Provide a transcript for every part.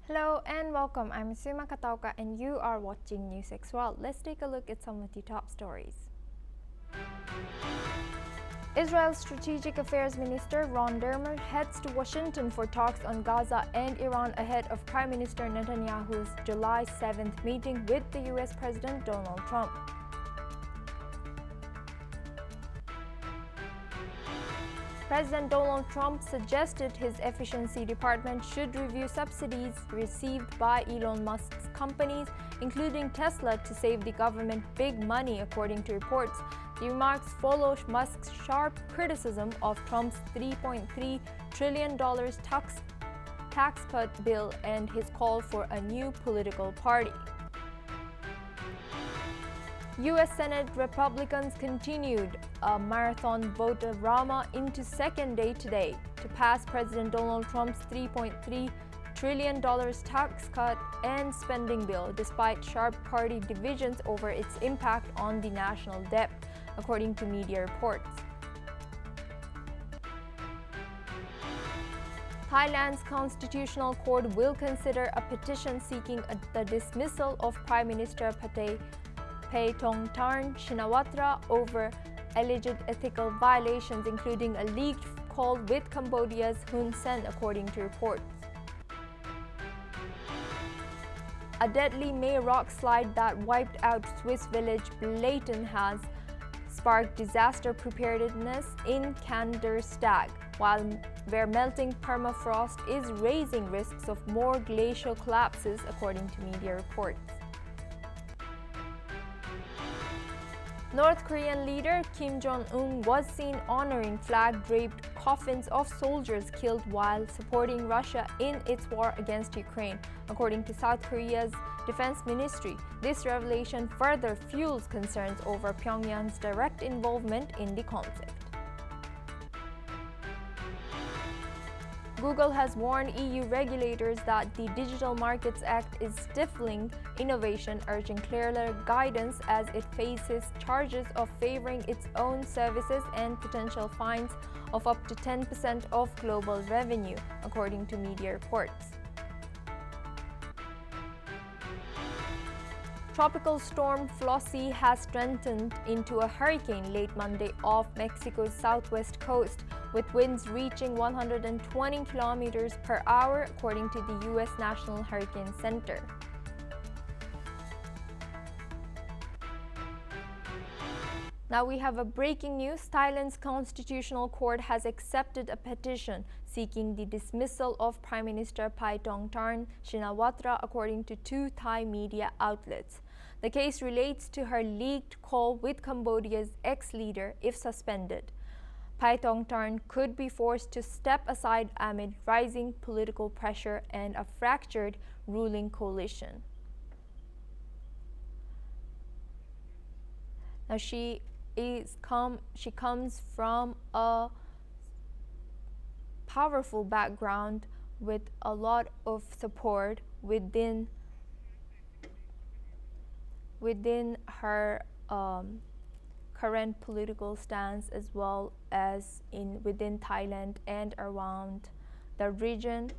Hello and welcome. I'm Suma Katauka and you are watching NewsX World. Let's take a look at some of the top stories. Israel's Strategic Affairs Minister Ron Dermer heads to Washington for talks on Gaza and Iran ahead of Prime Minister Netanyahu's July 7th meeting with the US President Donald Trump. President Donald Trump suggested his efficiency department should review subsidies received by Elon Musk's companies, including Tesla, to save the government big money, according to reports. The remarks follow Musk's sharp criticism of Trump's $3.3 trillion tax cut bill and his call for a new political party. U.S. Senate Republicans continued a marathon vote-a-rama into second day today to pass President Donald Trump's $3.3 trillion tax cut and spending bill, despite sharp party divisions over its impact on the national debt, according to media reports. Thailand's constitutional court will consider a petition seeking the dismissal of Prime Minister Paetongtarn Shinawatra over alleged ethical violations, including a leaked call with Cambodia's Hun Sen, according to reports. A deadly May rock slide that wiped out Swiss village Bleiton has sparked disaster preparedness in Kandersteg, where melting permafrost is raising risks of more glacial collapses, according to media reports. North Korean leader Kim Jong-un was seen honoring flag-draped coffins of soldiers killed while supporting Russia in its war against Ukraine, according to South Korea's defense ministry. This revelation further fuels concerns over Pyongyang's direct involvement in the conflict. Google has warned EU regulators that the Digital Markets Act is stifling innovation, urging clearer guidance as it faces charges of favoring its own services and potential fines of up to 10% of global revenue, according to media reports. Tropical storm Flossie has strengthened into a hurricane late Monday off Mexico's southwest coast, with winds reaching 120 kilometers per hour, according to the U.S. National Hurricane Center. Now we have a breaking news. Thailand's Constitutional Court has accepted a petition seeking the dismissal of Prime Minister Paetongtarn Shinawatra, according to two Thai media outlets. The case relates to her leaked call with Cambodia's ex-leader. If suspended, Paetongtarn could be forced to step aside amid rising political pressure and a fractured ruling coalition. Now she comes from a powerful background with a lot of support within her current political stance, as well as within Thailand and around the region.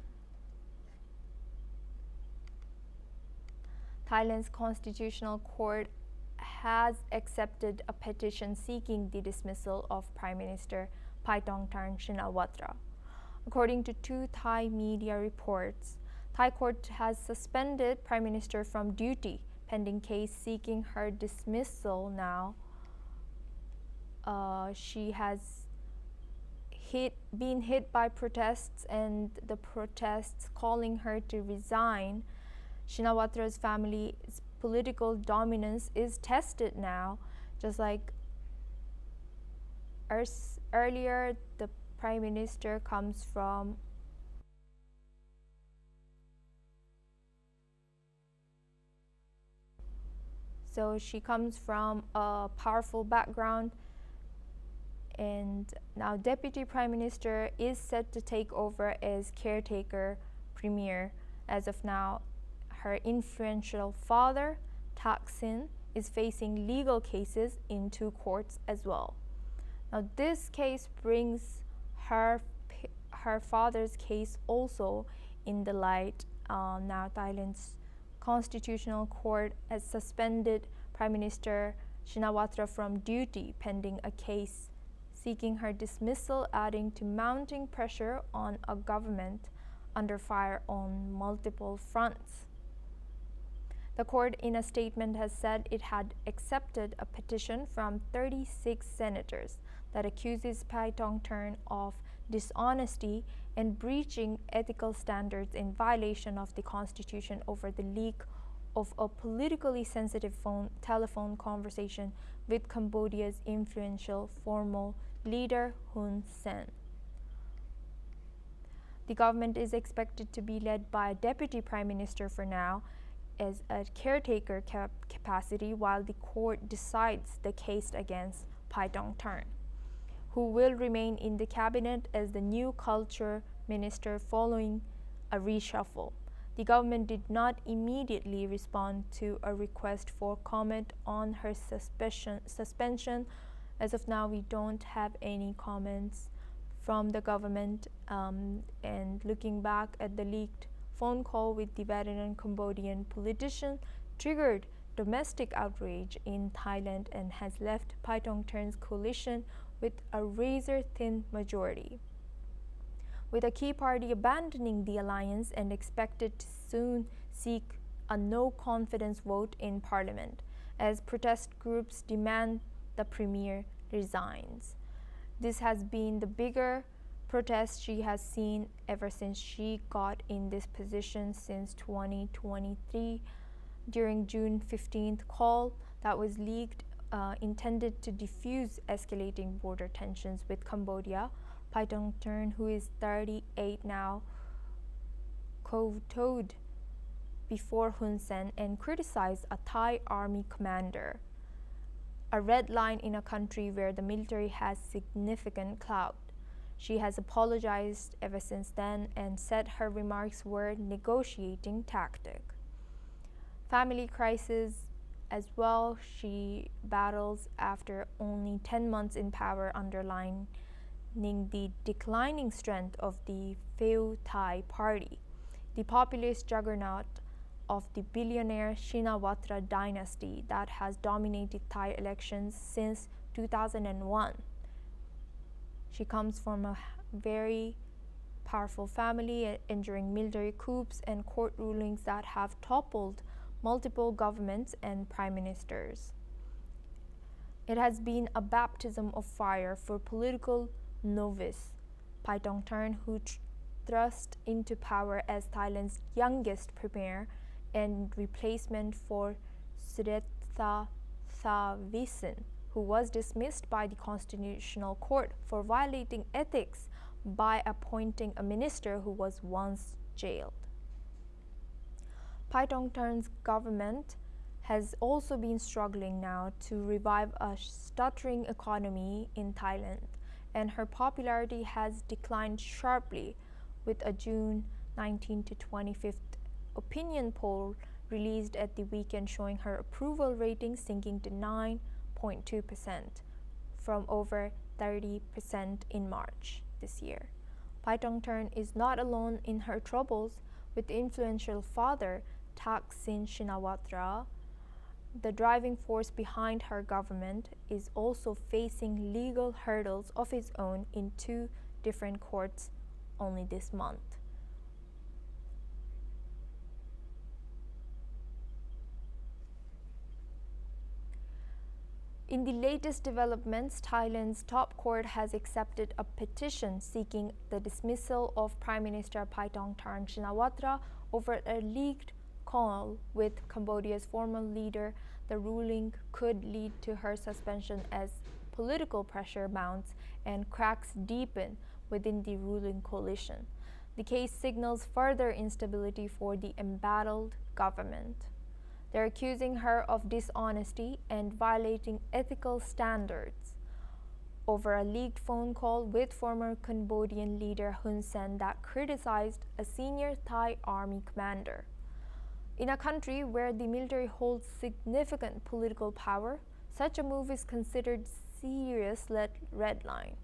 Thailand's Constitutional Court has accepted a petition seeking the dismissal of Prime Minister Paetongtarn Shinawatra. According to two Thai media reports, Thai court has suspended Prime Minister from duty pending case seeking her dismissal. Now she has been hit by protests, and the protests calling her to resign. Shinawatra's family's political dominance is tested now, just like earlier the Prime Minister comes from a powerful background, and now Deputy Prime Minister is set to take over as caretaker premier. As of now, her influential father, Thaksin, is facing legal cases in two courts as well. Now this case brings her father's case also in the light. Now Thailand's constitutional court has suspended Prime Minister Shinawatra from duty pending a case seeking her dismissal, adding to mounting pressure on a government under fire on multiple fronts. The court in a statement has said it had accepted a petition from 36 senators that accuses Paitongtarn of dishonesty and breaching ethical standards in violation of the constitution over the leak of a politically sensitive telephone conversation with Cambodia's influential former leader Hun Sen. The government is expected to be led by a deputy prime minister for now as a caretaker capacity while the court decides the case against Paitongtarn, who will remain in the cabinet as the new culture minister following a reshuffle. The government did not immediately respond to a request for comment on her suspension. As of now, we don't have any comments from the government, and looking back at the leaked phone call with the veteran Cambodian politician triggered domestic outrage in Thailand and has left Paitongtarn's coalition with a razor-thin majority, with a key party abandoning the alliance and expected to soon seek a no-confidence vote in parliament as protest groups demand the premier resigns. This has been the bigger protest she has seen ever since she got in this position since 2023. During June 15th call that was leaked intended to diffuse escalating border tensions with Cambodia, Paitongtarn, who is 38 now, kowtowed before Hun Sen and criticized a Thai army commander, a red line in a country where the military has significant clout. She has apologized ever since then and said her remarks were negotiating tactic. Family crisis as well she battles after only 10 months in power, underlining the declining strength of the Pheu Thai party, the populist juggernaut of the billionaire Shinawatra dynasty that has dominated Thai elections since 2001. She comes from a very powerful family, enduring military coups and court rulings that have toppled multiple governments and prime ministers. It has been a baptism of fire for political novice Paitongtarn, who thrust into power as Thailand's youngest premier and replacement for Sudetha Thavisin, who was dismissed by the Constitutional Court for violating ethics by appointing a minister who was once jailed. Paitongtarn's government has also been struggling now to revive a stuttering economy in Thailand, and her popularity has declined sharply, with a June 19 to 25th opinion poll released at the weekend showing her approval rating sinking to 9.2% from over 30% in March this year. Paitongtarn is not alone in her troubles, with the influential father Thaksin Shinawatra, the driving force behind her government, is also facing legal hurdles of his own in 2 different courts only this month. In the latest developments, Thailand's top court has accepted a petition seeking the dismissal of Prime Minister Paitongtarn Shinawatra over a leaked call with Cambodia's former leader. The ruling could lead to her suspension as political pressure mounts and cracks deepen within the ruling coalition. The case signals further instability for the embattled government. They're accusing her of dishonesty and violating ethical standards over a leaked phone call with former Cambodian leader Hun Sen that criticized a senior Thai army commander. In a country where the military holds significant political power, such a move is considered serious red line.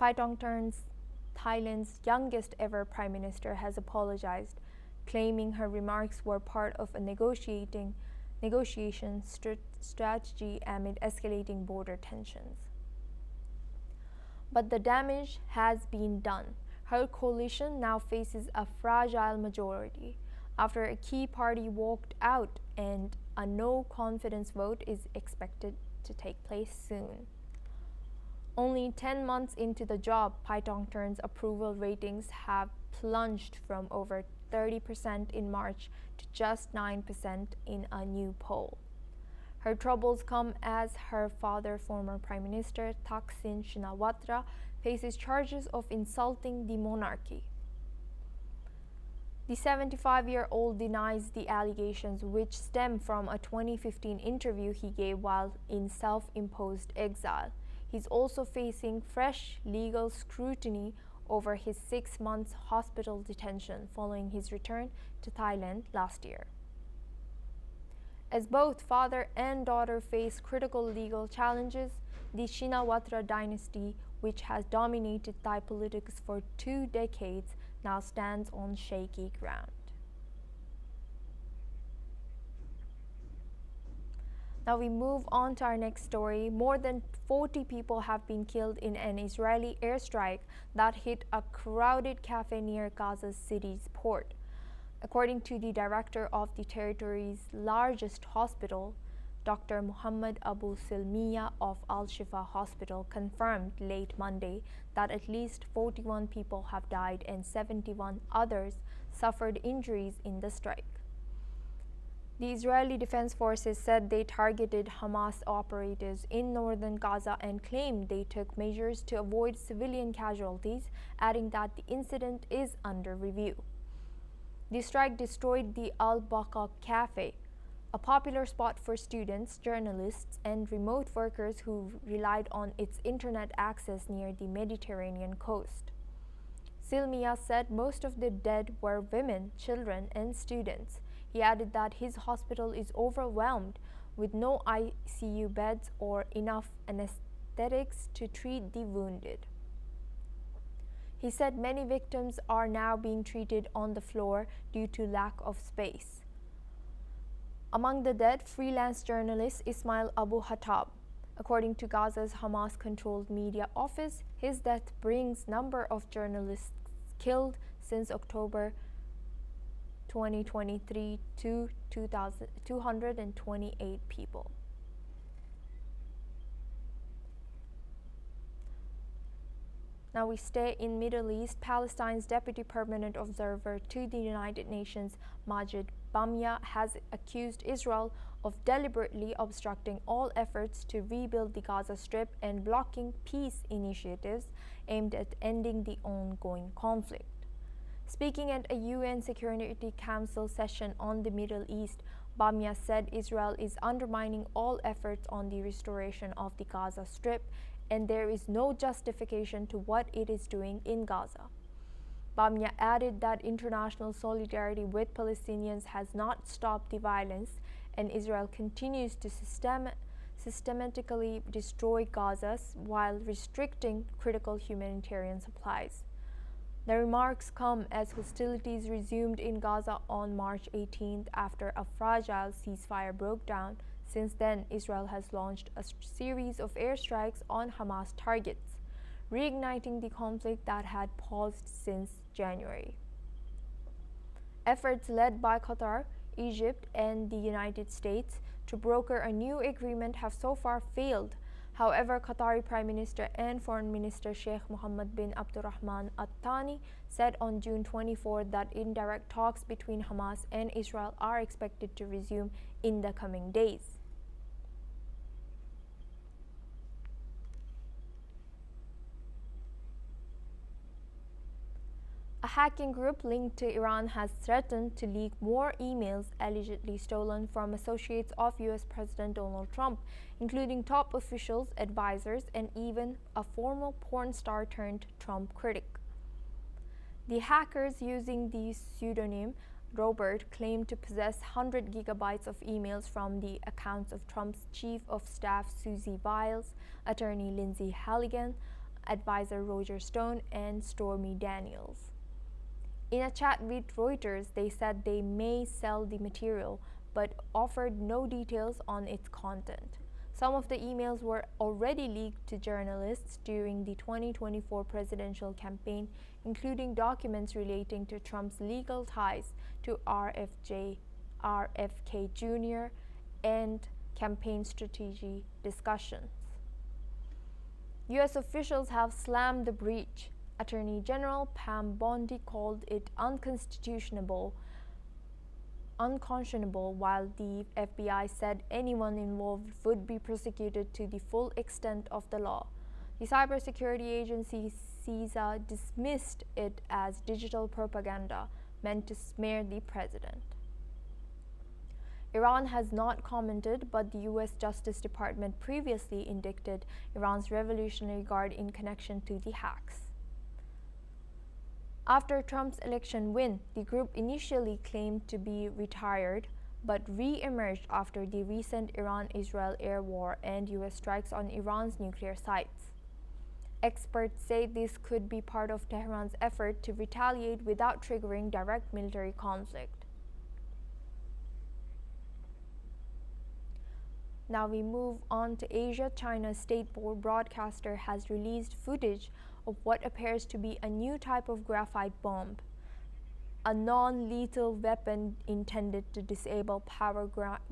Paitongtarn's Thailand's youngest ever prime minister, has apologized, claiming her remarks were part of a negotiation strategy amid escalating border tensions. But the damage has been done. Her coalition now faces a fragile majority after a key party walked out, and a no-confidence vote is expected to take place soon. Only 10 months into the job, Paetongtarn's approval ratings have plunged from over 30% in March to just 9% in a new poll. Her troubles come as her father, former Prime Minister Thaksin Shinawatra, faces charges of insulting the monarchy. The 75-year-old denies the allegations, which stem from a 2015 interview he gave while in self-imposed exile. He's also facing fresh legal scrutiny over his 6 months hospital detention following his return to Thailand last year. As both father and daughter face critical legal challenges, the Shinawatra dynasty, which has dominated Thai politics for 2 decades, now stands on shaky ground. Now we move on to our next story. More than 40 people have been killed in an Israeli airstrike that hit a crowded cafe near Gaza City's port. According to the director of the territory's largest hospital, Dr. Muhammad Abu Silmiya of Al-Shifa Hospital confirmed late Monday that at least 41 people have died and 71 others suffered injuries in the strike. The Israeli Defense Forces said they targeted Hamas operatives in northern Gaza and claimed they took measures to avoid civilian casualties, adding that the incident is under review. The strike destroyed the Al-Baqa Café, a popular spot for students, journalists, and remote workers who relied on its internet access near the Mediterranean coast. Silmiya said most of the dead were women, children, and students. He added that his hospital is overwhelmed with no ICU beds or enough anesthetics to treat the wounded. He said many victims are now being treated on the floor due to lack of space. Among the dead, freelance journalist Ismail Abu Hattab. According to Gaza's Hamas-controlled media office, his death brings number of journalists killed since October 2023 to 228 people. Now we stay in Middle East. Palestine's Deputy Permanent Observer to the United Nations, Majid Bamya, has accused Israel of deliberately obstructing all efforts to rebuild the Gaza Strip and blocking peace initiatives aimed at ending the ongoing conflict. Speaking at a UN Security Council session on the Middle East, Bamya said Israel is undermining all efforts on the restoration of the Gaza Strip, and there is no justification to what it is doing in Gaza. Bamya added that international solidarity with Palestinians has not stopped the violence, and Israel continues to systematically destroy Gaza while restricting critical humanitarian supplies. The remarks come as hostilities resumed in Gaza on March 18th after a fragile ceasefire broke down. Since then, Israel has launched a series of airstrikes on Hamas targets, reigniting the conflict that had paused since January. Efforts led by Qatar, Egypt, and the United States to broker a new agreement have so far failed. However, Qatari Prime Minister and Foreign Minister Sheikh Mohammed bin Abdulrahman Al Thani said on June 24 that indirect talks between Hamas and Israel are expected to resume in the coming days. A hacking group linked to Iran has threatened to leak more emails allegedly stolen from associates of US President Donald Trump, including top officials, advisors, and even a former porn star turned Trump critic. The hackers, using the pseudonym Robert, claimed to possess 100 gigabytes of emails from the accounts of Trump's Chief of Staff Susie Wiles, Attorney Lindsey Halligan, advisor Roger Stone and Stormy Daniels. In a chat with Reuters, they said they may sell the material, but offered no details on its content. Some of the emails were already leaked to journalists during the 2024 presidential campaign, including documents relating to Trump's legal ties to RFK Jr. and campaign strategy discussions. U.S. officials have slammed the breach. Attorney General Pam Bondi called it unconscionable, while the FBI said anyone involved would be prosecuted to the full extent of the law. The cybersecurity agency CISA dismissed it as digital propaganda meant to smear the president. Iran has not commented, but the U.S. Justice Department previously indicted Iran's Revolutionary Guard in connection to the hacks. After Trump's election win, the group initially claimed to be retired, but re-emerged after the recent Iran-Israel air war and U.S. strikes on Iran's nuclear sites. Experts say this could be part of Tehran's effort to retaliate without triggering direct military conflict. Now we move on to Asia. China's state-owned broadcaster has released footage of what appears to be a new type of graphite bomb, a non-lethal weapon intended to disable power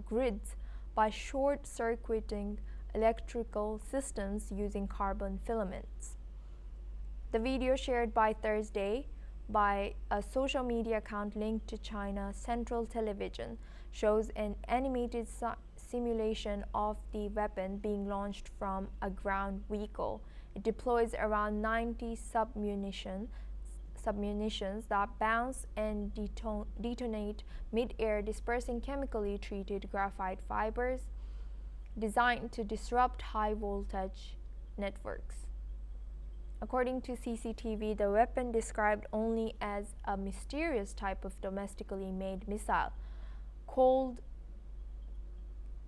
grids by short-circuiting electrical systems using carbon filaments. The video, shared by Thursday by a social media account linked to China Central Television, shows an animated simulation of the weapon being launched from a ground vehicle. It deploys around 90 submunitions that bounce and detonate mid-air, dispersing chemically treated graphite fibers designed to disrupt high-voltage networks. According to CCTV, the weapon, described only as a mysterious type of domestically made missile,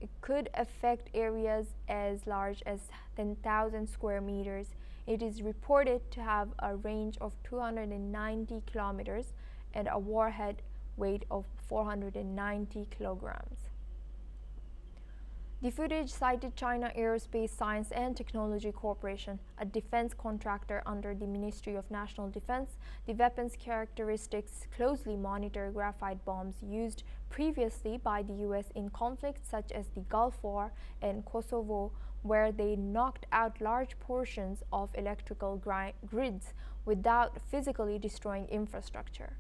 it could affect areas as large as 10,000 square meters. It is reported to have a range of 290 kilometers and a warhead weight of 490 kilograms. The footage cited China Aerospace Science and Technology Corporation, a defense contractor under the Ministry of National Defense. The weapon's characteristics closely monitor graphite bombs used previously by the U.S. in conflicts such as the Gulf War and Kosovo, where they knocked out large portions of electrical grids without physically destroying infrastructure.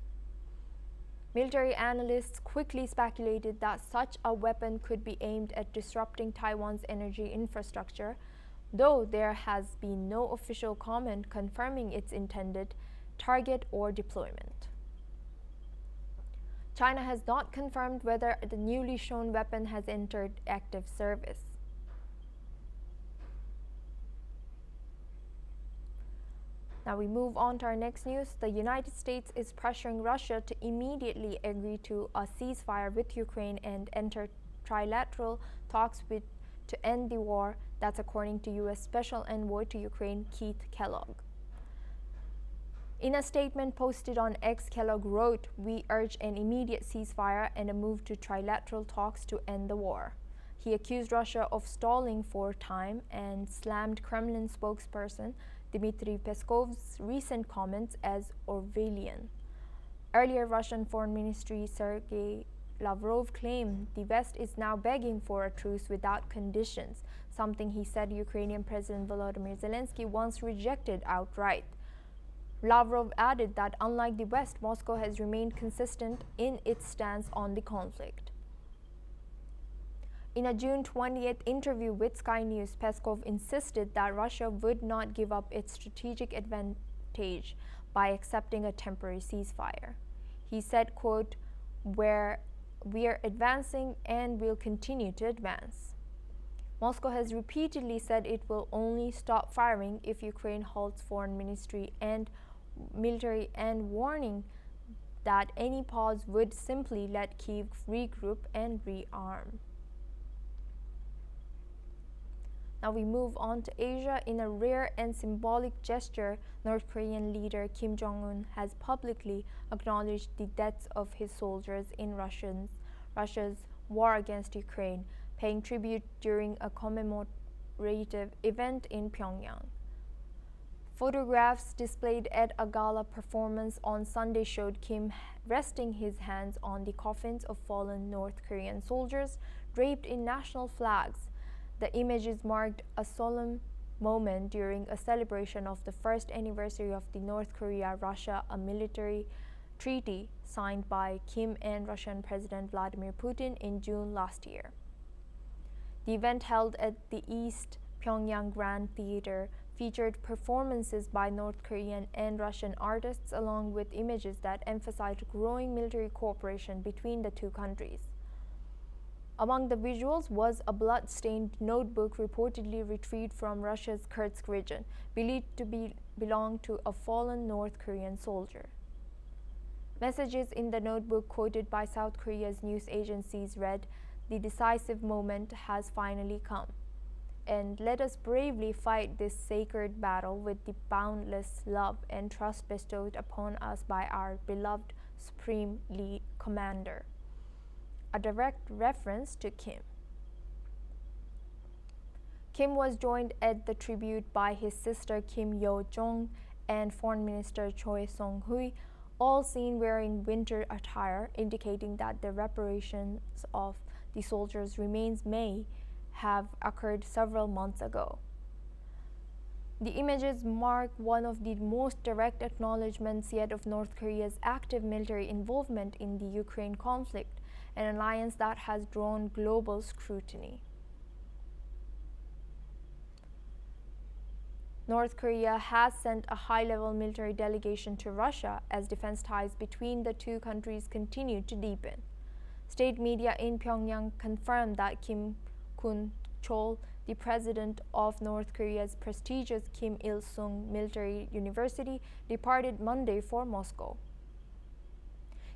Military analysts quickly speculated that such a weapon could be aimed at disrupting Taiwan's energy infrastructure, though there has been no official comment confirming its intended target or deployment. China has not confirmed whether the newly shown weapon has entered active service. Now we move on to our next news. The United States is pressuring Russia to immediately agree to a ceasefire with Ukraine and enter trilateral talks to end the war. That's according to U.S. Special Envoy to Ukraine, Keith Kellogg. In a statement posted on X, Kellogg wrote, "We urge an immediate ceasefire and a move to trilateral talks to end the war." He accused Russia of stalling for time and slammed Kremlin spokesperson Dmitry Peskov's recent comments as Orwellian. Earlier, Russian Foreign Ministry Sergei Lavrov claimed the West is now begging for a truce without conditions, something he said Ukrainian President Volodymyr Zelensky once rejected outright. Lavrov added that unlike the West, Moscow has remained consistent in its stance on the conflict. In a June 20th interview with Sky News, Peskov insisted that Russia would not give up its strategic advantage by accepting a temporary ceasefire. He said, quote, "Where we are advancing and will continue to advance." Moscow has repeatedly said it will only stop firing if Ukraine halts foreign ministry and military, and warning that any pause would simply let Kyiv regroup and rearm. Now we move on to Asia. In a rare and symbolic gesture, North Korean leader Kim Jong-un has publicly acknowledged the deaths of his soldiers in Russia's war against Ukraine, paying tribute during a commemorative event in Pyongyang. Photographs displayed at a gala performance on Sunday showed Kim resting his hands on the coffins of fallen North Korean soldiers draped in national flags. The images marked a solemn moment during a celebration of the first anniversary of the North Korea-Russia military treaty signed by Kim and Russian President Vladimir Putin in June last year. The event, held at the East Pyongyang Grand Theater, featured performances by North Korean and Russian artists along with images that emphasized growing military cooperation between the two countries. Among the visuals was a blood-stained notebook reportedly retrieved from Russia's Kursk region, believed to belong to a fallen North Korean soldier. Messages in the notebook, quoted by South Korea's news agencies, read, "The decisive moment has finally come, and let us bravely fight this sacred battle with the boundless love and trust bestowed upon us by our beloved Supreme Lead Commander," a direct reference to Kim. Kim was joined at the tribute by his sister Kim Yo-jong and Foreign Minister Choi Song-hui, all seen wearing winter attire, indicating that the reparations of the soldiers' remains may have occurred several months ago. The images mark one of the most direct acknowledgements yet of North Korea's active military involvement in the Ukraine conflict, an alliance that has drawn global scrutiny. North Korea has sent a high-level military delegation to Russia as defense ties between the two countries continue to deepen. State media in Pyongyang confirmed that Kim Kun-chol, the president of North Korea's prestigious Kim Il-sung Military University, departed Monday for Moscow.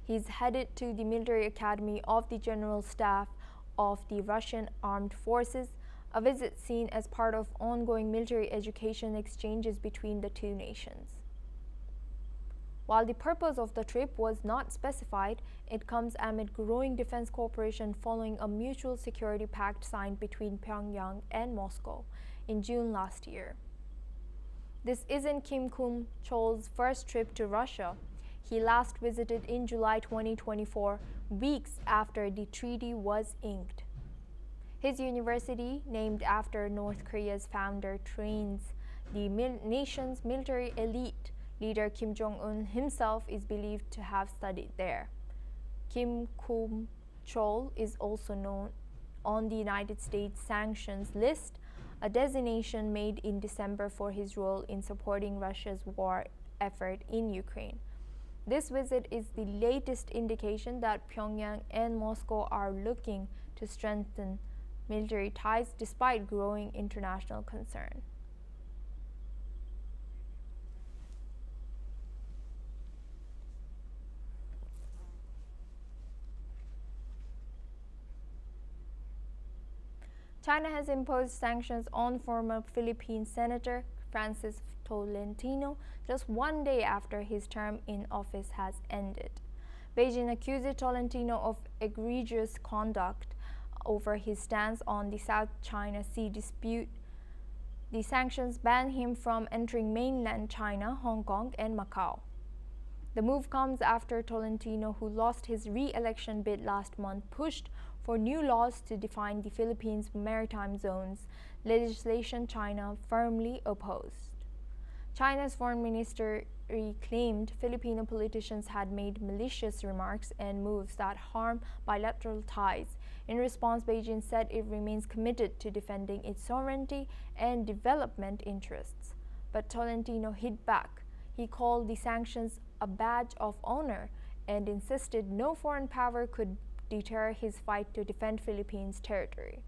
He's headed to the military academy of the General Staff of the Russian Armed Forces, a visit seen as part of ongoing military education exchanges between the two nations. While the purpose of the trip was not specified, it comes amid growing defense cooperation following a mutual security pact signed between Pyongyang and Moscow in June last year. This isn't Kim Kun-chol's first trip to Russia. He last visited in July 2024, weeks after the treaty was inked. His university, named after North Korea's founder, trains the nation's military elite. Leader Kim Jong-un himself is believed to have studied there. Kim Kun-chol is also known on the United States sanctions list, a designation made in December for his role in supporting Russia's war effort in Ukraine. This visit is the latest indication that Pyongyang and Moscow are looking to strengthen military ties despite growing international concern. China has imposed sanctions on former Philippine Senator Francis Tolentino just one day after his term in office has ended. Beijing accused Tolentino of egregious conduct over his stance on the South China Sea dispute. The sanctions ban him from entering mainland China, Hong Kong, and Macau. The move comes after Tolentino, who lost his re-election bid last month, pushed for new laws to define the Philippines' maritime zones, legislation China firmly opposed. China's foreign ministry claimed Filipino politicians had made malicious remarks and moves that harm bilateral ties. In response, Beijing said it remains committed to defending its sovereignty and development interests. But Tolentino hit back. He called the sanctions a badge of honor and insisted no foreign power could deter his fight to defend Philippines' territory.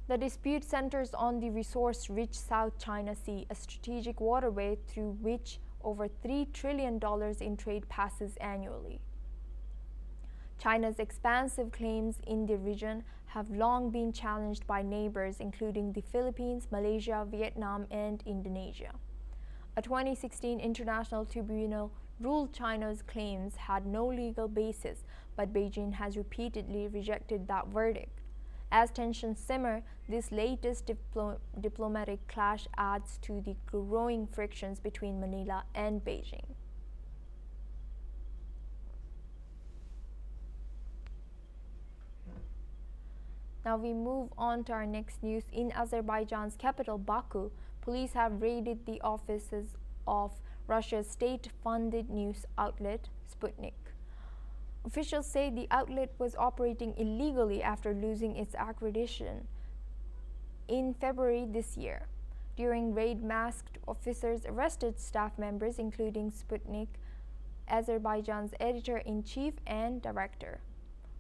The dispute centers on the resource-rich South China Sea, a strategic waterway through which over $3 trillion in trade passes annually. China's expansive claims in the region have long been challenged by neighbors including the Philippines, Malaysia, Vietnam, and Indonesia. A 2016 international tribunal ruled China's claims had no legal basis, but Beijing has repeatedly rejected that verdict. As tensions simmer, this latest diplomatic clash adds to the growing frictions between Manila and Beijing. Now we move on to our next news. In Azerbaijan's capital, Baku, police have raided the offices of Russia's state-funded news outlet, Sputnik. Officials say the outlet was operating illegally after losing its accreditation in February this year. During raid, masked officers arrested staff members, including Sputnik, Azerbaijan's editor-in-chief and director.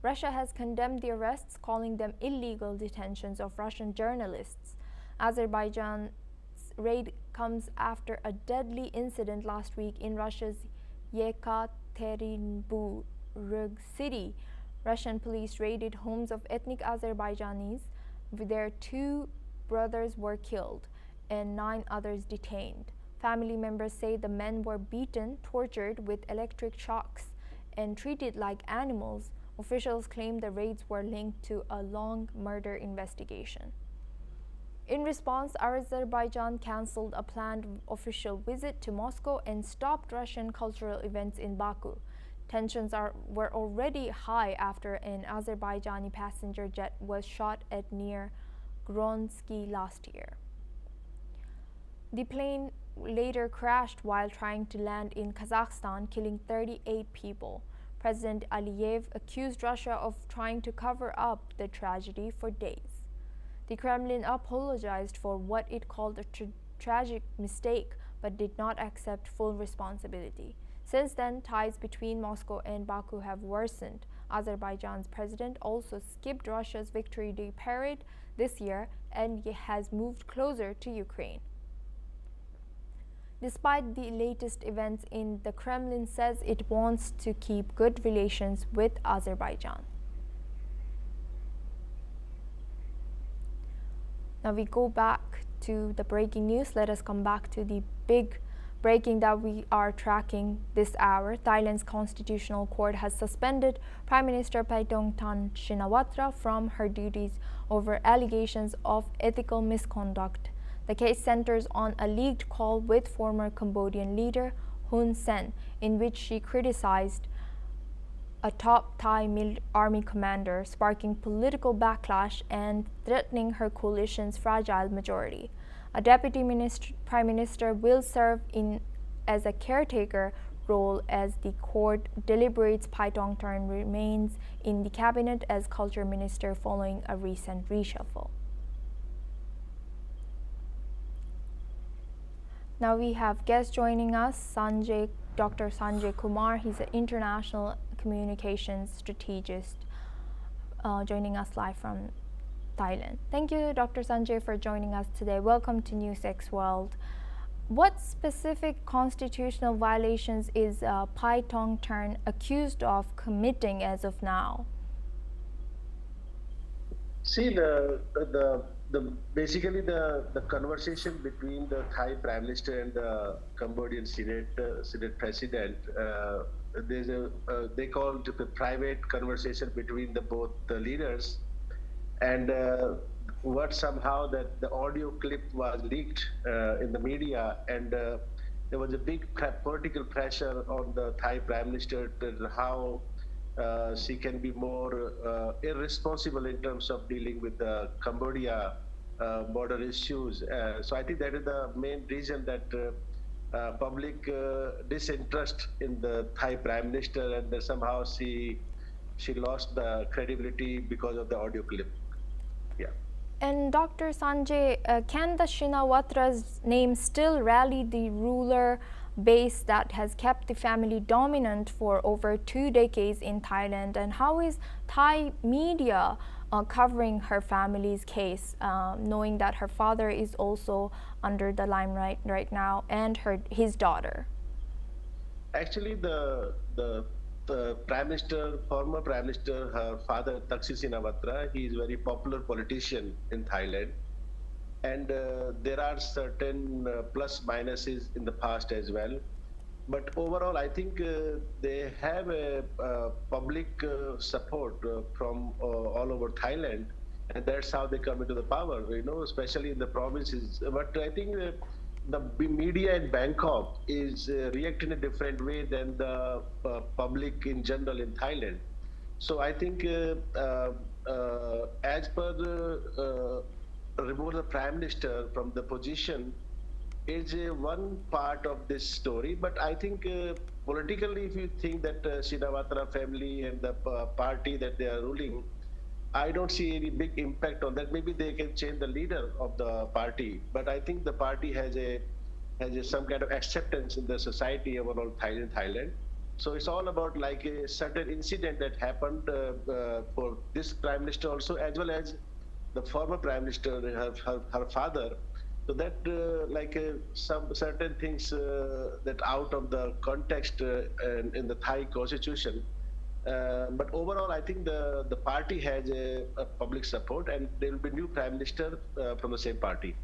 Russia has condemned the arrests, calling them illegal detentions of Russian journalists. Azerbaijan's raid comes after a deadly incident last week in Russia's Yekaterinburg city. Russian police raided homes of ethnic Azerbaijanis. Their 2 brothers were killed and 9 others detained. Family members say the men were beaten, tortured with electric shocks, and treated like animals. Officials claim the raids were linked to a long murder investigation. In response, Azerbaijan cancelled a planned official visit to Moscow and stopped Russian cultural events in Baku. Tensions were already high after an Azerbaijani passenger jet was shot at near Gronsky last year. The plane later crashed while trying to land in Kazakhstan, killing 38 people. President Aliyev accused Russia of trying to cover up the tragedy for days. The Kremlin apologized for what it called a tragic mistake, but did not accept full responsibility. Since then, ties between Moscow and Baku have worsened. Azerbaijan's president also skipped Russia's Victory Day parade this year and has moved closer to Ukraine. Despite the latest events, the Kremlin says it wants to keep good relations with Azerbaijan. Now we go back to the breaking news. Let us come back to the big breaking that we are tracking this hour. Thailand's Constitutional Court has suspended Prime Minister Paetongtarn Shinawatra from her duties over allegations of ethical misconduct. The case centers on a leaked call with former Cambodian leader Hun Sen, in which she criticized a top Thai army commander, sparking political backlash and threatening her coalition's fragile majority. A deputy prime minister will serve as a caretaker role as the court deliberates. Paetongtarn remains in the cabinet as culture minister following a recent reshuffle. Now we have guests joining us, Dr. Sanjay Kumar. He's an international communications strategist joining us live from Thailand. Thank you, Dr. Sanjay, for joining us today. Welcome to NewsX World. What specific constitutional violations is Paetongtarn accused of committing as of now? See, basically the conversation between the Thai Prime Minister and the Cambodian Senate President, they call it a private conversation between both the leaders, and what somehow that the audio clip was leaked in the media, and there was a big political pressure on the Thai Prime Minister to how she can be more irresponsible in terms of dealing with the Cambodia border issues. So I think that is the main reason that public disinterest in the Thai Prime Minister, and that somehow she lost the credibility because of the audio clip. Yeah. And Dr. Sanjay, can the Shinawatra's name still rally the ruler base that has kept the family dominant for over 2 decades in Thailand? And how is Thai media covering her family's case, knowing that her father is also under the limelight right now, and his daughter? Actually, the Prime Minister, former Prime Minister, her father Thaksin Shinawatra, he is a very popular politician in Thailand, and there are certain plus minuses in the past as well. But overall, I think they have a public support from all over Thailand, and that's how they come into the power. Especially in the provinces. But I think the media in Bangkok is reacting in a different way than the public in general in Thailand. So I think as per remove the prime minister from the position is one part of this story. But I think politically, if you think that Shinawatra family and the party that they are ruling, I don't see any big impact on that. Maybe they can change the leader of the party, but I think the party has some kind of acceptance in the society overall Thailand. So it's all about like a certain incident that happened for this prime minister also, as well as the former prime minister, her father. So that some certain things that out of the context in the Thai constitution. But overall, I think the party has a public support, and there will be new prime minister from the same party.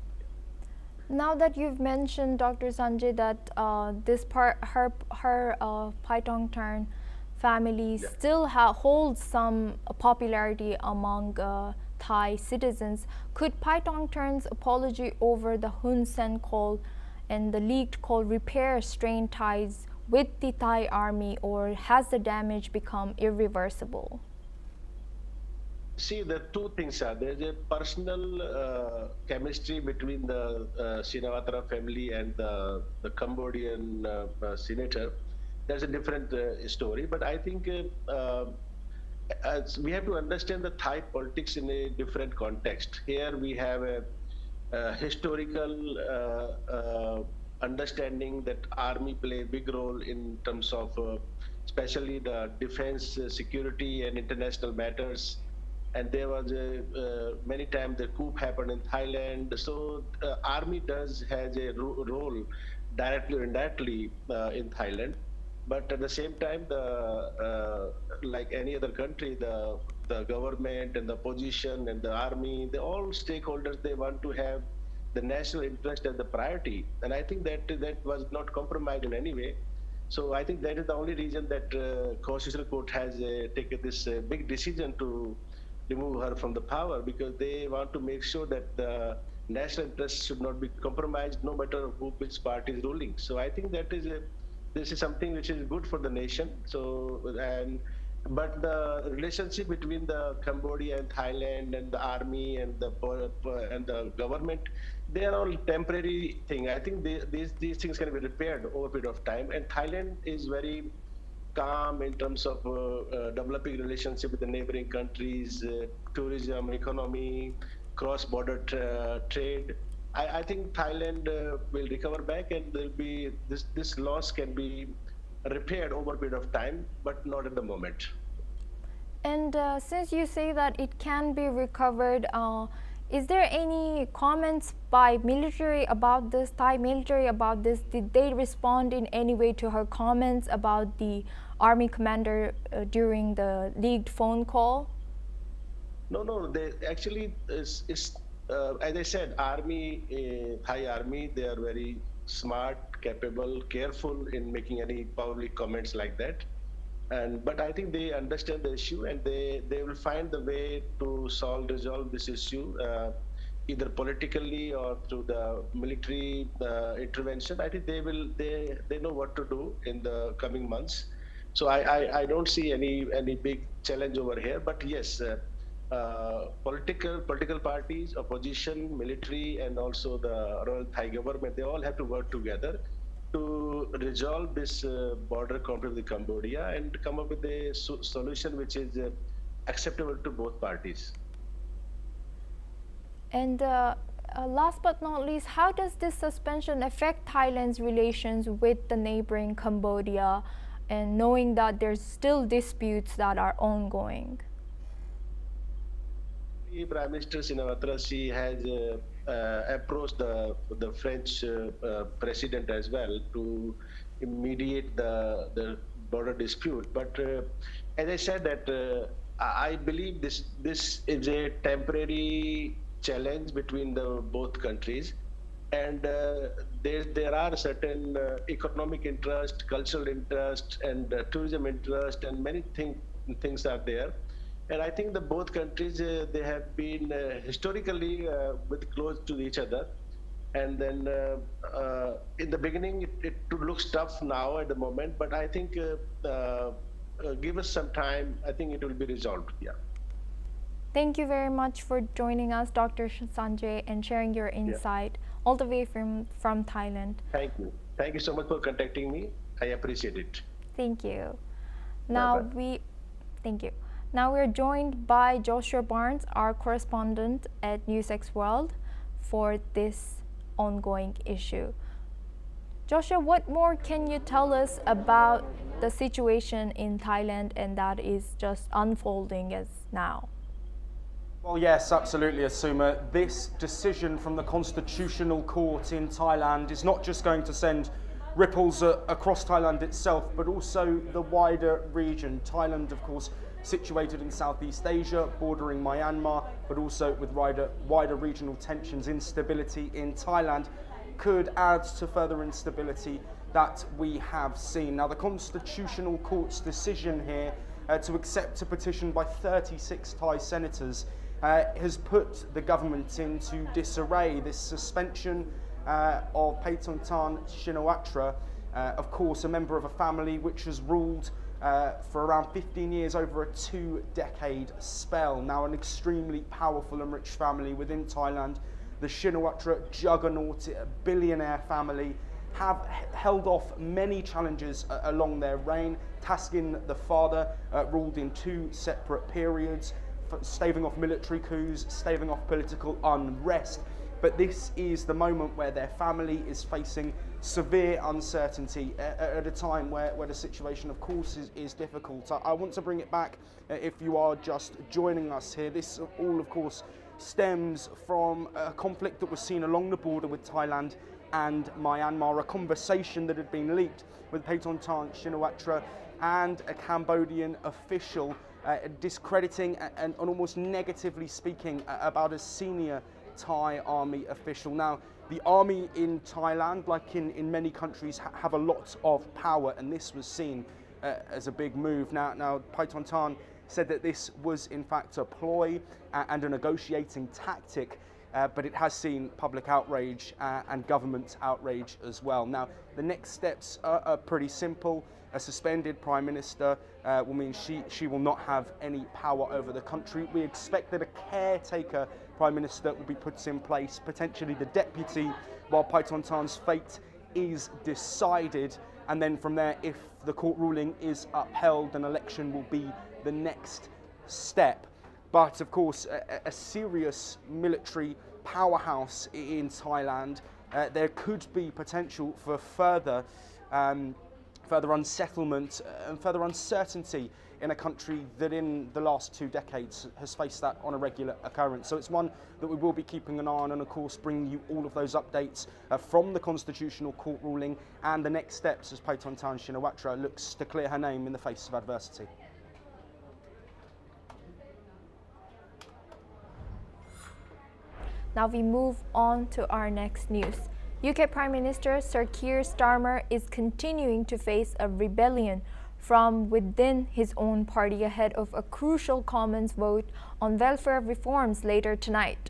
Now that you've mentioned, Dr. Sanjay, that her Paitongtarn family still holds some popularity among Thai citizens, could Paitongtarn's apology over the Hun Sen call and the leaked call repair strained ties with the Thai army, or has the damage become irreversible? See, the two things are there's a personal chemistry between the Shinawatra family and the Cambodian senator. There's a different story, but I think as we have to understand the Thai politics in a different context. Here we have a historical understanding that army play a big role in terms of especially the defense, security and international matters. And there was many times the coup happened in Thailand. So army has a role directly or indirectly in Thailand. But at the same time, like any other country, the government and the opposition and the army, all stakeholders, they want to have the national interest as the priority. And I think that was not compromised in any way. So I think that is the only reason that Constitutional Court has taken this big decision to remove her from the power, because they want to make sure that the national interest should not be compromised, no matter which party is ruling. So I think that this is something which is good for the nation. But the relationship between the Cambodia and Thailand and the army and the government, they are all temporary thing. I think these things can be repaired over a period of time. And Thailand is very calm in terms of developing relationship with the neighboring countries, tourism, economy, cross-border trade. I think Thailand will recover back, and there'll be this loss can be repaired over a period of time, but not at the moment. And since you say that it can be recovered, is there any comments by military about this, Thai military about this? Did they respond in any way to her comments about the army commander during the leaked phone call? No, they actually, as I said, Thai army, they are very smart, capable, careful in making any public comments like that. But I think they understand the issue, and they will find the way to resolve this issue, either politically or through the military intervention. I think they know what to do in the coming months. So I don't see any big challenge over here. But yes, political parties, opposition, military, and also the Royal Thai government, they all have to work together to resolve this border conflict with Cambodia and come up with a solution which is acceptable to both parties. And last but not least, how does this suspension affect Thailand's relations with the neighboring Cambodia, and knowing that there's still disputes that are ongoing? Prime Minister Shinawatra, she has approached the French president as well to mediate border dispute. But as I said, that I believe this is a temporary challenge between the both countries, and there are certain economic interest, cultural interest, and tourism interest, and many things are there. And I think the both countries they have been historically with close to each other. And then in the beginning, it looks tough now at the moment, but I think give us some time. I think it will be resolved. Yeah. Thank you very much for joining us, Dr. Sanjay, and sharing your insight all the way from Thailand. Thank you. Thank you so much for contacting me. I appreciate it. Thank you. Thank you. Now we're joined by Joshua Barnes, our correspondent at NewsX World, for this ongoing issue. Joshua, what more can you tell us about the situation in Thailand and that is just unfolding as now? Well, yes, absolutely, Asuma. This decision from the Constitutional Court in Thailand is not just going to send ripples across Thailand itself, but also the wider region. Thailand, of course, situated in Southeast Asia, bordering Myanmar, but also with wider regional tensions. Instability in Thailand could add to further instability that we have seen. Now, the Constitutional Court's decision here to accept a petition by 36 Thai senators has put the government into disarray. This suspension of Paetongtarn Shinawatra, of course, a member of a family which has ruled for around 15 years over a 2-decade spell. Now, an extremely powerful and rich family within Thailand, the Shinawatra juggernaut billionaire family, have held off many challenges along their reign. Taskin, the father, ruled in 2 separate periods, staving off military coups, staving off political unrest. But this is the moment where their family is facing severe uncertainty at a time where the situation, of course, is difficult. I want to bring it back if you are just joining us here. This all, of course, stems from a conflict that was seen along the border with Thailand and Myanmar, a conversation that had been leaked with Paetongtarn Shinawatra and a Cambodian official discrediting and almost negatively speaking about a senior Thai army official. Now, the army in Thailand, like in many countries, have a lot of power, and this was seen as a big move. Now Paetongtarn said that this was in fact a ploy and a negotiating tactic, but it has seen public outrage and government outrage as well. Now, the next steps are pretty simple. A suspended prime minister will mean she will not have any power over the country. We expect that a caretaker prime minister will be put in place, potentially the deputy, while Paetongtarn's fate is decided. And then from there, if the court ruling is upheld, an election will be the next step. But of course, a serious military powerhouse in Thailand, there could be potential for further unsettlement and further uncertainty in a country that in the last 2 decades has faced that on a regular occurrence. So it's one that we will be keeping an eye on, and of course bringing you all of those updates from the Constitutional Court ruling and the next steps as Paetongtarn Shinawatra looks to clear her name in the face of adversity. Now we move on to our next news. UK Prime Minister Sir Keir Starmer is continuing to face a rebellion from within his own party ahead of a crucial Commons vote on welfare reforms later tonight.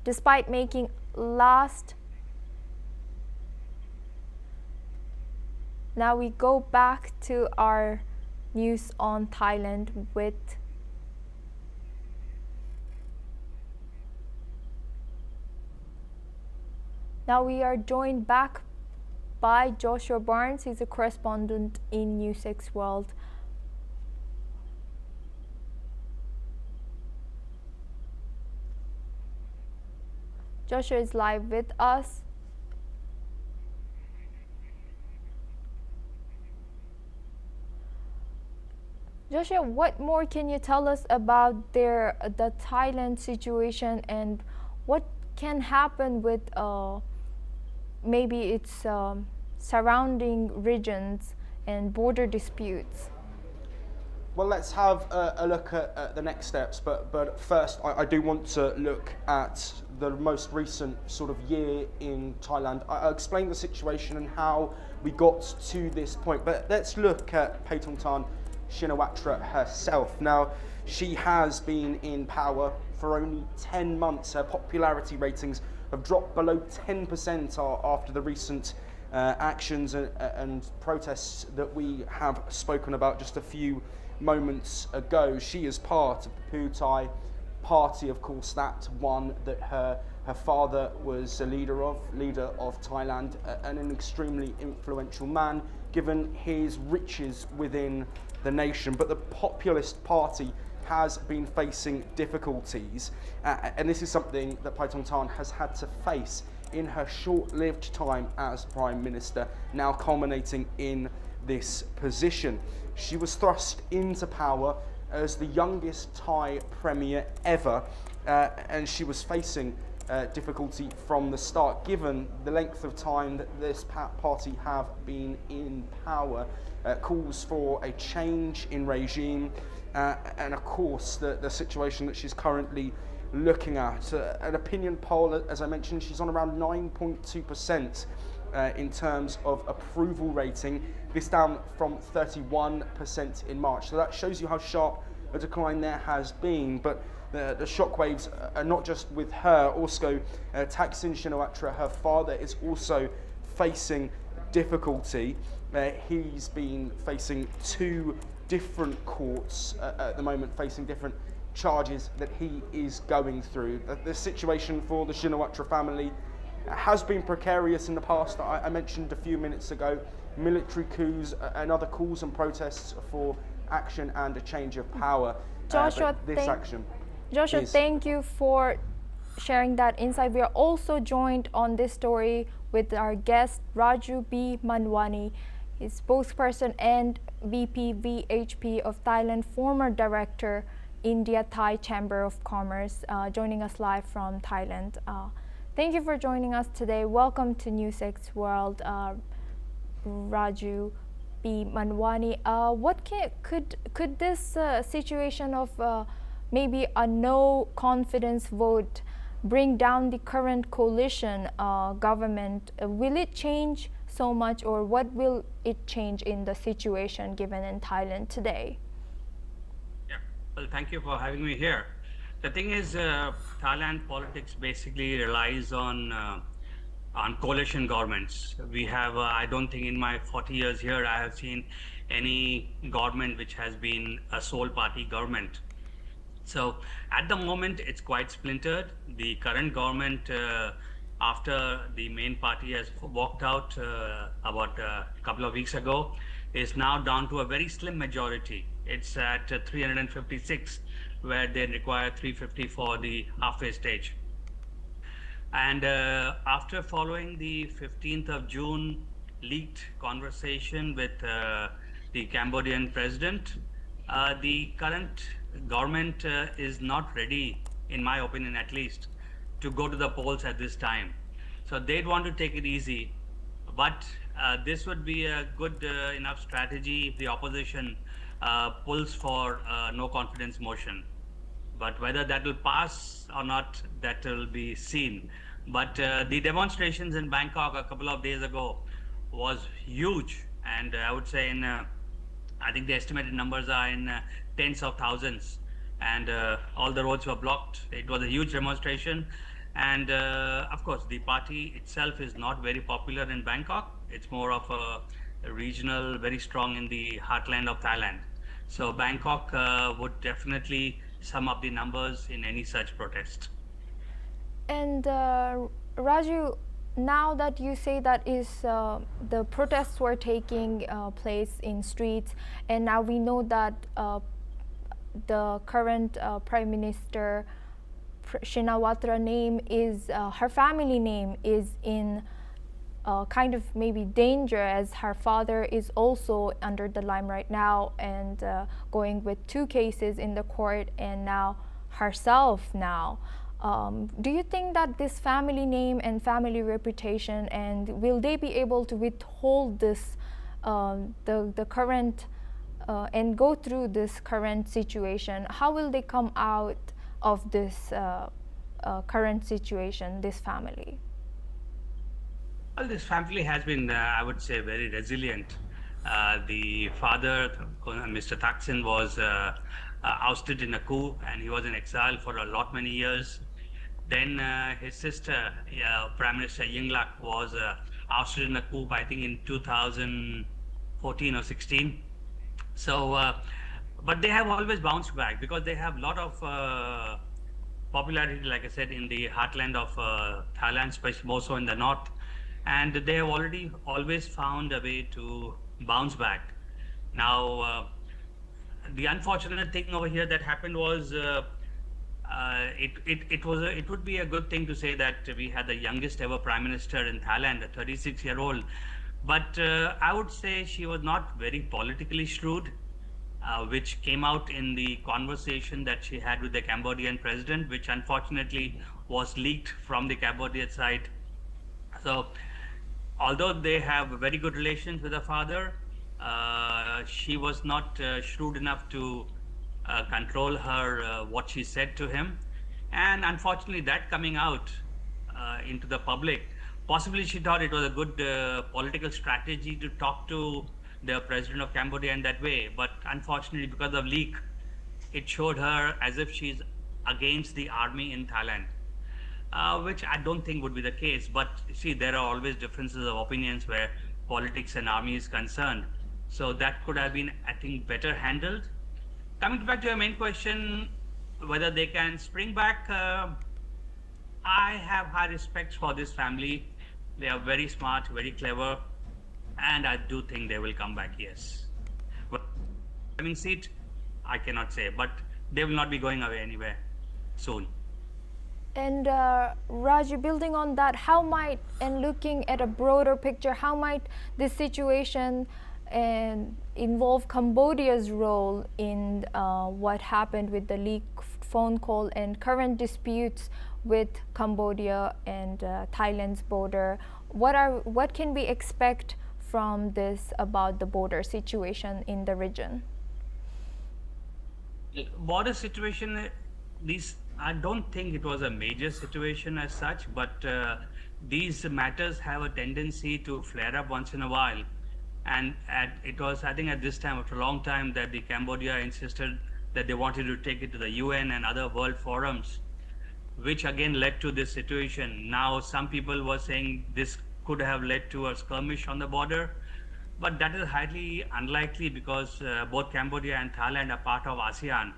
Despite making Now we go back to our news on Thailand with Now we are joined back by Joshua Barnes. He's a correspondent in NewsX World. Joshua is live with us. Joshua, what more can you tell us about the Thailand situation and what can happen with maybe its surrounding regions and border disputes? Well, let's have a look at the next steps, but first I do want to look at the most recent sort of year in Thailand. I'll explain the situation and how we got to this point, but let's look at Paetongtarn Shinawatra herself. Now, she has been in power for only 10 months. Her popularity ratings have dropped below 10% after the recent actions and protests that we have spoken about just a few moments ago. She is part of the Pheu party, of course, that one that her father was a leader of Thailand, and an extremely influential man given his riches within the nation. But the Populist Party has been facing difficulties, and this is something that Paetongtarn has had to face in her short-lived time as Prime Minister, now culminating in this position. She was thrust into power as the youngest Thai Premier ever, and she was facing difficulty from the start, given the length of time that this party have been in power. Calls for a change in regime, and of course the situation that she's currently looking at. An opinion poll, as I mentioned, she's on around 9.2% in terms of approval rating. This down from 31% in March. So that shows you how sharp a decline there has been. But the shockwaves are not just with her. Also, Thaksin Shinawatra, her father, is also facing difficulty. He's been facing 2 different courts at the moment, facing different charges that he is going through. The situation for the Shinawatra family has been precarious in the past. I mentioned a few minutes ago military coups and other calls and protests for action and a change of power. Joshua, thank you for sharing that insight. We are also joined on this story with our guest Raju B Manwani, his spokesperson and VP VHP of Thailand, former director, India Thai Chamber of Commerce, joining us live from Thailand. Thank you for joining us today. Welcome to NewsX World, Raju B Manwani. Could this situation of maybe a no confidence vote bring down the current coalition government? Will it change so much, or what will it change in the situation given in Thailand today? Yeah, well, thank you for having me here. The thing is, Thailand politics basically relies on coalition governments. We have, I don't think in my 40 years here, I have seen any government which has been a sole party government. So at the moment, it's quite splintered. The current government, after the main party has walked out about a couple of weeks ago, is now down to a very slim majority. It's at 356, where they require 350 for the halfway stage. And after following the 15th of June leaked conversation with the Cambodian president, the current government is not ready, in my opinion at least, to go to the polls at this time. So they'd want to take it easy, but this would be a good enough strategy if the opposition pulls for no confidence motion. But whether that will pass or not, that will be seen. But the demonstrations in Bangkok a couple of days ago was huge, and I would say I think the estimated numbers are in tens of thousands, and all the roads were blocked. It was a huge demonstration, and of course the party itself is not very popular in Bangkok. It's more of a regional, very strong in the heartland of Thailand. So Bangkok would definitely sum up the numbers in any such protest. And Raju, now that you say that the protests were taking place in streets, and now we know that the current Prime Minister Shinawatra name is, her family name is in kind of maybe danger, as her father is also under the limelight now and going with 2 cases in the court, and now herself now. Do you think that this family name and family reputation, and will they be able to withhold this the current and go through this current situation? How will they come out of this current situation, this family? Well, this family has been, I would say, very resilient. The father, Mr. Thaksin, was ousted in a coup, and he was in exile for many years. Then his sister, Prime Minister Yingluck, was ousted in a coup, I think in 2014 or 16. So, but they have always bounced back because they have a lot of popularity, like I said, in the heartland of Thailand, especially more so in the north. And they have always found a way to bounce back. Now, the unfortunate thing over here that happened was it would be a good thing to say that we had the youngest ever prime minister in Thailand, a 36-year-old. But I would say she was not very politically shrewd, which came out in the conversation that she had with the Cambodian president, which unfortunately was leaked from the Cambodian side. So, although they have very good relations with her father, she was not shrewd enough to control her what she said to him, and unfortunately that coming out into the public, possibly she thought it was a good political strategy to talk to the president of Cambodia in that way, but unfortunately because of leak, it showed her as if she's against the army in Thailand. Which I don't think would be the case, but see, there are always differences of opinions where politics and army is concerned. So that could have been, I think, better handled. Coming back to your main question, whether they can spring back, I have high respect for this family. They are very smart, very clever, and I do think they will come back, yes. But having seat, I cannot say, but they will not be going away anywhere soon. And Raju, building on that, how might, and looking at a broader picture, how might this situation involve Cambodia's role in what happened with the leaked phone call and current disputes with Cambodia and Thailand's border? What can we expect from this about the border situation in the region? Border situation, I don't think it was a major situation as such, but these matters have a tendency to flare up once in a while. And it was, I think, at this time, after a long time, that the Cambodia insisted that they wanted to take it to the UN and other world forums, which again led to this situation. Now, some people were saying this could have led to a skirmish on the border, but that is highly unlikely because both Cambodia and Thailand are part of ASEAN.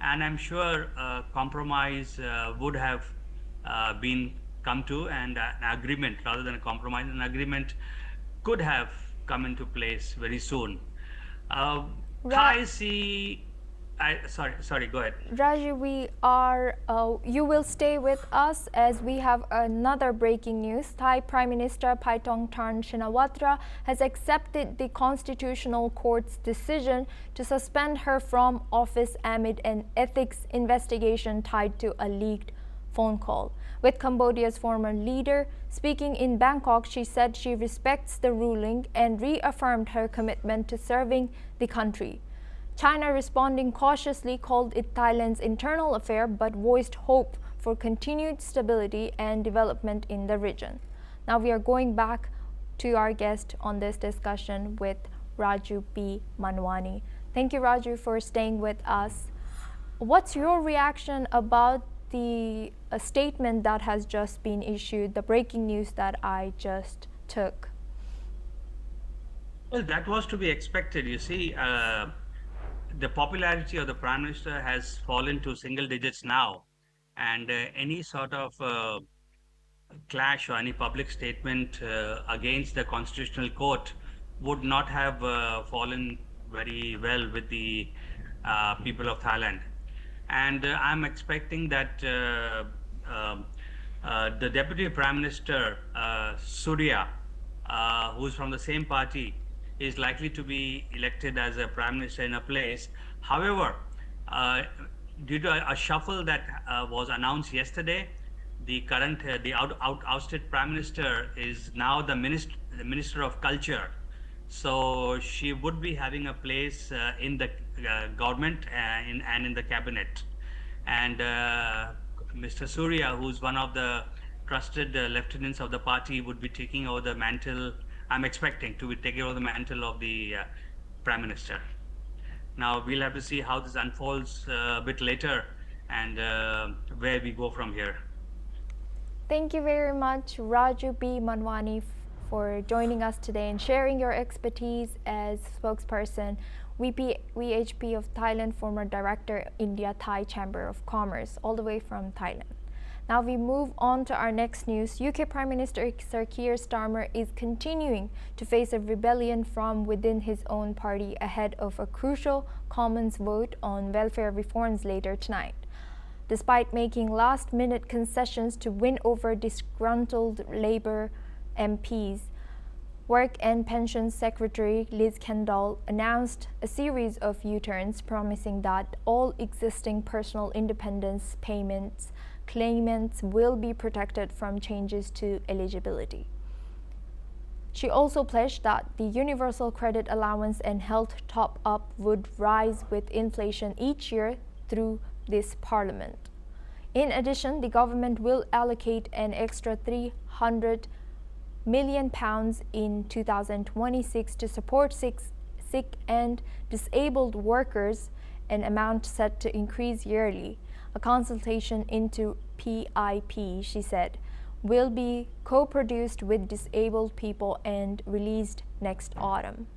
And I'm sure a compromise would have been come to, and an agreement, rather than a compromise, an agreement could have come into place very soon. I see. Sorry, go ahead. Raju, you will stay with us as we have another breaking news. Thai Prime Minister Paetongtarn Shinawatra has accepted the Constitutional Court's decision to suspend her from office amid an ethics investigation tied to a leaked phone call. With Cambodia's former leader speaking in Bangkok, she said she respects the ruling and reaffirmed her commitment to serving the country. China, responding cautiously, called it Thailand's internal affair but voiced hope for continued stability and development in the region. Now we are going back to our guest on this discussion with Raju B Manwani. Thank you, Raju, for staying with us. What's your reaction about the statement that has just been issued, the breaking news that I just took? Well, that was to be expected. You see, the popularity of the Prime Minister has fallen to single digits now, and any sort of clash or any public statement against the Constitutional Court would not have fallen very well with the people of Thailand. And I'm expecting that the Deputy Prime Minister, Surya, who's from the same party, is likely to be elected as a prime minister in a place. However, due to a shuffle that was announced yesterday, the ousted prime minister is now the minister of culture. So she would be having a place in the government and in the cabinet. And Mr. Surya, who's one of the trusted lieutenants of the party, would be taking over the mantle. I'm expecting to be taking over the mantle of the Prime Minister. Now we'll have to see how this unfolds a bit later and where we go from here. Thank you very much, Raju B Manwani, for joining us today and sharing your expertise as spokesperson, VHP of Thailand, former Director, India Thai Chamber of Commerce, all the way from Thailand. Now we move on to our next news. UK Prime Minister Sir Keir Starmer is continuing to face a rebellion from within his own party ahead of a crucial Commons vote on welfare reforms later tonight. Despite making last-minute concessions to win over disgruntled Labour MPs, Work and Pensions Secretary Liz Kendall announced a series of U-turns promising that all existing personal independence payments claimants will be protected from changes to eligibility. She also pledged that the universal credit allowance and health top-up would rise with inflation each year through this parliament. In addition, the government will allocate an extra £300 million in 2026 to support sick and disabled workers, an amount set to increase yearly. A consultation into PIP, she said, will be co-produced with disabled people and released next autumn.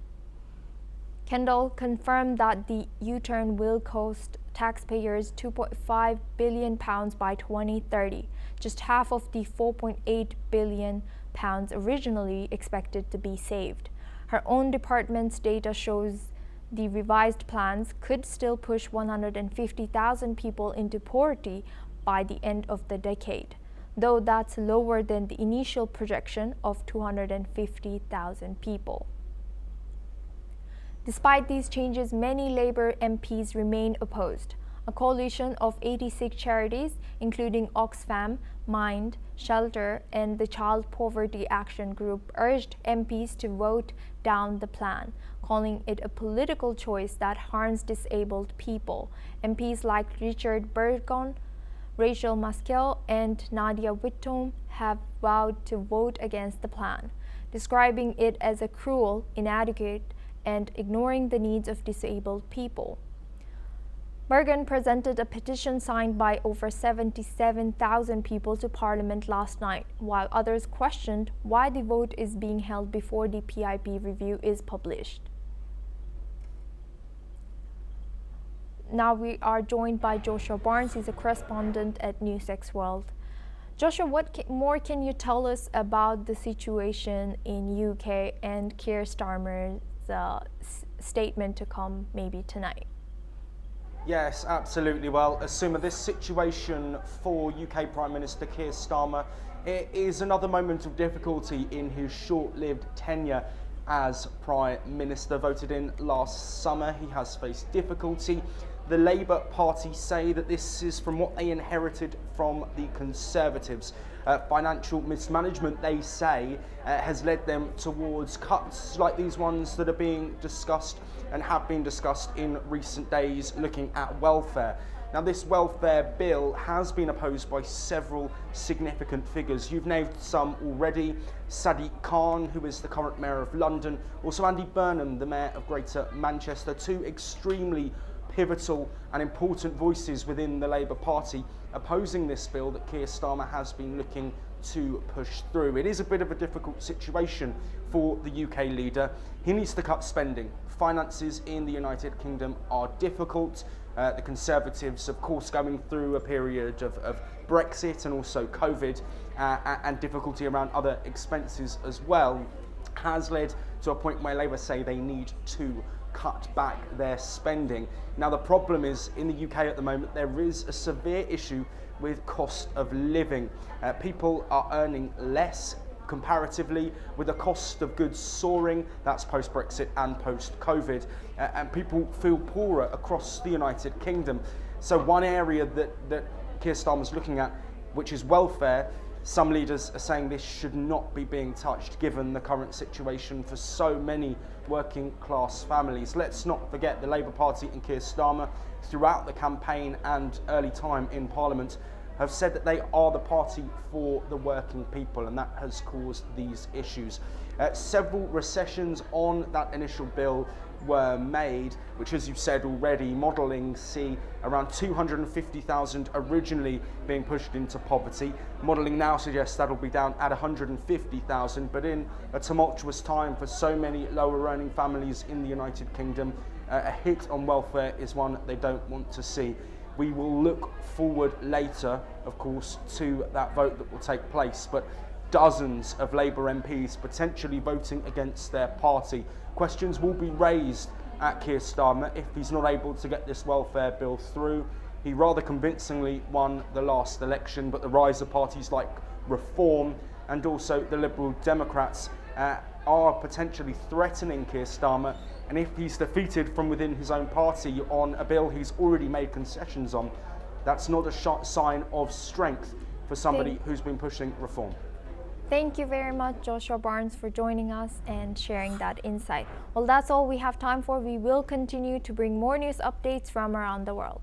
Kendall confirmed that the U-turn will cost taxpayers £2.5 billion by 2030, just half of the £4.8 billion originally expected to be saved. Her own department's data shows the revised plans could still push 150,000 people into poverty by the end of the decade, though that's lower than the initial projection of 250,000 people. Despite these changes, many Labour MPs remain opposed. A coalition of 86 charities, including Oxfam, Mind, Shelter, and the Child Poverty Action Group, urged MPs to vote down the plan, calling it a political choice that harms disabled people. MPs like Richard Burgon, Rachel Maskell, and Nadia Whitcomb have vowed to vote against the plan, describing it as a cruel, inadequate, and ignoring the needs of disabled people. Burgon presented a petition signed by over 77,000 people to Parliament last night, while others questioned why the vote is being held before the PIP review is published. Now we are joined by Joshua Barnes. He's a correspondent at NewsX World. Joshua, what more can you tell us about the situation in UK and Keir Starmer's statement to come maybe tonight? Yes, absolutely. Well, Asuma, this situation for UK Prime Minister Keir Starmer, it is another moment of difficulty in his short-lived tenure as Prime Minister. Voted in last summer, he has faced difficulty. The Labour Party say that this is from what they inherited from the Conservatives. Financial mismanagement, they say, has led them towards cuts like these ones that are being discussed and have been discussed in recent days, looking at welfare. Now, this welfare bill has been opposed by several significant figures. You've named some already. Sadiq Khan, who is the current Mayor of London, also Andy Burnham, the Mayor of Greater Manchester, two extremely pivotal and important voices within the Labour Party opposing this bill that Keir Starmer has been looking to push through. It is a bit of a difficult situation for the UK leader. He needs to cut spending. Finances in the United Kingdom are difficult. The Conservatives, of course, going through a period of Brexit and also COVID and difficulty around other expenses as well, has led to a point where Labour say they need to cut back their spending. Now, the problem is in the UK at the moment there is a severe issue with cost of living. People are earning less comparatively, with the cost of goods soaring. That's post-Brexit and post-COVID, and people feel poorer across the United Kingdom. So one area that Keir Starmer's looking at, which is welfare, Some leaders are saying this should not be being touched given the current situation for so many working class families. Let's not forget the Labour Party and Keir Starmer throughout the campaign and early time in Parliament have said that they are the party for the working people, and that has caused these issues. Several recessions on that initial bill were made, which, as you've said already, modelling see around 250,000 originally being pushed into poverty. Modelling now suggests that'll be down at 150,000, but in a tumultuous time for so many lower earning families in the United Kingdom, a hit on welfare is one they don't want to see. We will look forward later, of course, to that vote that will take place, but dozens of Labour MPs potentially voting against their party. Questions will be raised at Keir Starmer if he's not able to get this welfare bill through. He rather convincingly won the last election, but the rise of parties like Reform and also the Liberal Democrats are potentially threatening Keir Starmer, and if he's defeated from within his own party on a bill he's already made concessions on, that's not a sign of strength for somebody who's been pushing reform. Thank you very much, Joshua Barnes, for joining us and sharing that insight. Well, that's all we have time for. We will continue to bring more news updates from around the world.